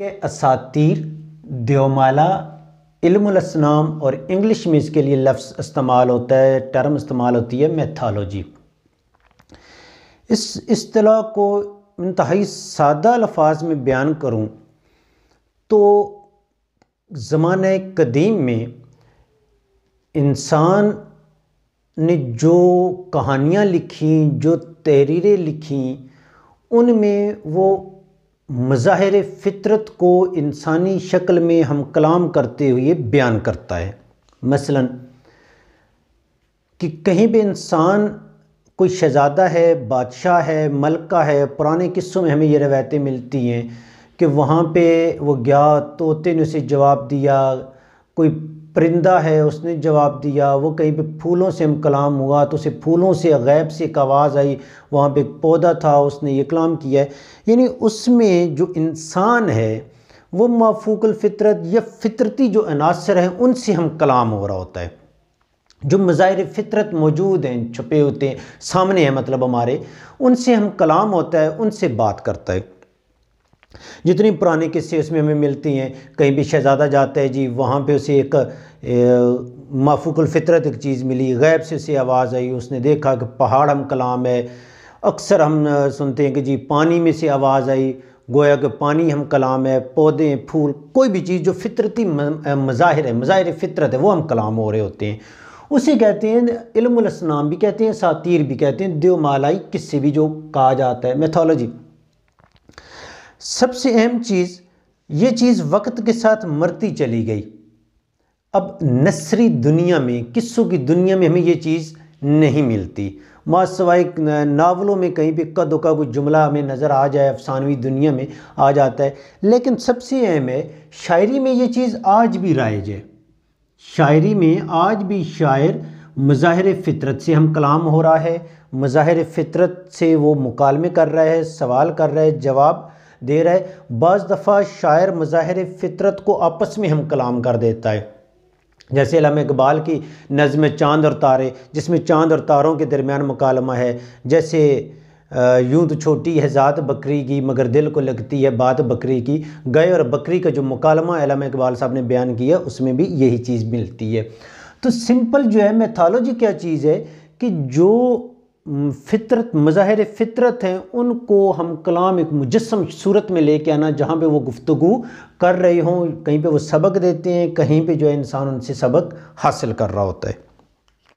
کہ اساطیر، دیومالا، علم الاسنام اور انگلش میں اس کے لیے لفظ استعمال ہوتا ہے، ٹرم استعمال ہوتی ہے میتھالوجی۔ اس اصطلاح کو انتہائی سادہ الفاظ میں بیان کروں تو زمانہ قدیم میں انسان نے جو کہانیاں لکھیں، جو تحریریں لکھیں، ان میں وہ مظاہر فطرت کو انسانی شکل میں ہم کلام کرتے ہوئے بیان کرتا ہے۔ مثلا کہ کہیں بھی انسان کوئی شہزادہ ہے، بادشاہ ہے، ملکہ ہے، پرانے قصوں میں ہمیں یہ روایتیں ملتی ہیں کہ وہاں پہ وہ گیا، طوطے نے اسے جواب دیا، کوئی پرندہ ہے اس نے جواب دیا، وہ کہیں پہ پھولوں سے ہم کلام ہوا تو اسے پھولوں سے غیب سے ایک آواز آئی، وہاں پہ ایک پودا تھا اس نے یہ کلام کیا ہے۔ یعنی اس میں جو انسان ہے وہ مافوق الفطرت یا فطرتی جو عناصر ہیں ان سے ہم کلام ہو رہا ہوتا ہے، جو مظاہر فطرت موجود ہیں، چھپے ہوتے ہیں، سامنے ہیں، مطلب ہمارے، ان سے ہم کلام ہوتا ہے، ان سے بات کرتا ہے۔ جتنی پرانے قصے اس میں ہمیں ملتی ہیں، کہیں بھی شہزادہ جاتا ہے جی، وہاں پہ اسے ایک مافوق الفطرت ایک چیز ملی، غیب سے اسے آواز آئی، اس نے دیکھا کہ پہاڑ ہم کلام ہے۔ اکثر ہم سنتے ہیں کہ جی پانی میں سے آواز آئی، گویا کہ پانی ہم کلام ہے، پودے، پھول، کوئی بھی چیز جو فطرتی مظاہر ہے، مظاہر فطرت ہے، وہ ہم کلام ہو رہے ہوتے ہیں۔ اسے کہتے ہیں علم الاسنام بھی کہتے ہیں، اساطیر بھی کہتے ہیں، دیومالائی قصے بھی جو کہا جاتا ہے، میتھالوجی۔ سب سے اہم چیز، یہ چیز وقت کے ساتھ مرتی چلی گئی۔ اب نثری دنیا میں، قصوں کی دنیا میں ہمیں یہ چیز نہیں ملتی، ما سوائے ناولوں میں کہیں پہ کد و کا کوئی جملہ ہمیں نظر آ جائے، افسانوی دنیا میں آ جاتا ہے۔ لیکن سب سے اہم ہے، شاعری میں یہ چیز آج بھی رائج ہے۔ شاعری میں آج بھی شاعر مظاہر فطرت سے ہم کلام ہو رہا ہے، مظاہر فطرت سے وہ مکالمے کر رہا ہے، سوال کر رہا ہے، جواب دے رہا ہے۔ بعض دفعہ شاعر مظاہر فطرت کو آپس میں ہم کلام کر دیتا ہے، جیسے علامہ اقبال کی نظم چاند اور تارے، جس میں چاند اور تاروں کے درمیان مکالمہ ہے، جیسے یوں تو چھوٹی ہے ذات بکری کی مگر دل کو لگتی ہے بات بکری کی، گائے اور بکری کا جو مکالمہ علامہ اقبال صاحب نے بیان کیا، اس میں بھی یہی چیز ملتی ہے۔ تو سمپل جو ہے میتھالوجی کیا چیز ہے کہ جو فطرت، مظاہر فطرت ہیں، ان کو ہم کلام ایک مجسم صورت میں لے کے آنا، جہاں پہ وہ گفتگو کر رہے ہوں، کہیں پہ وہ سبق دیتے ہیں، کہیں پہ جو ہے انسان ان سے سبق حاصل کر رہا ہوتا ہے۔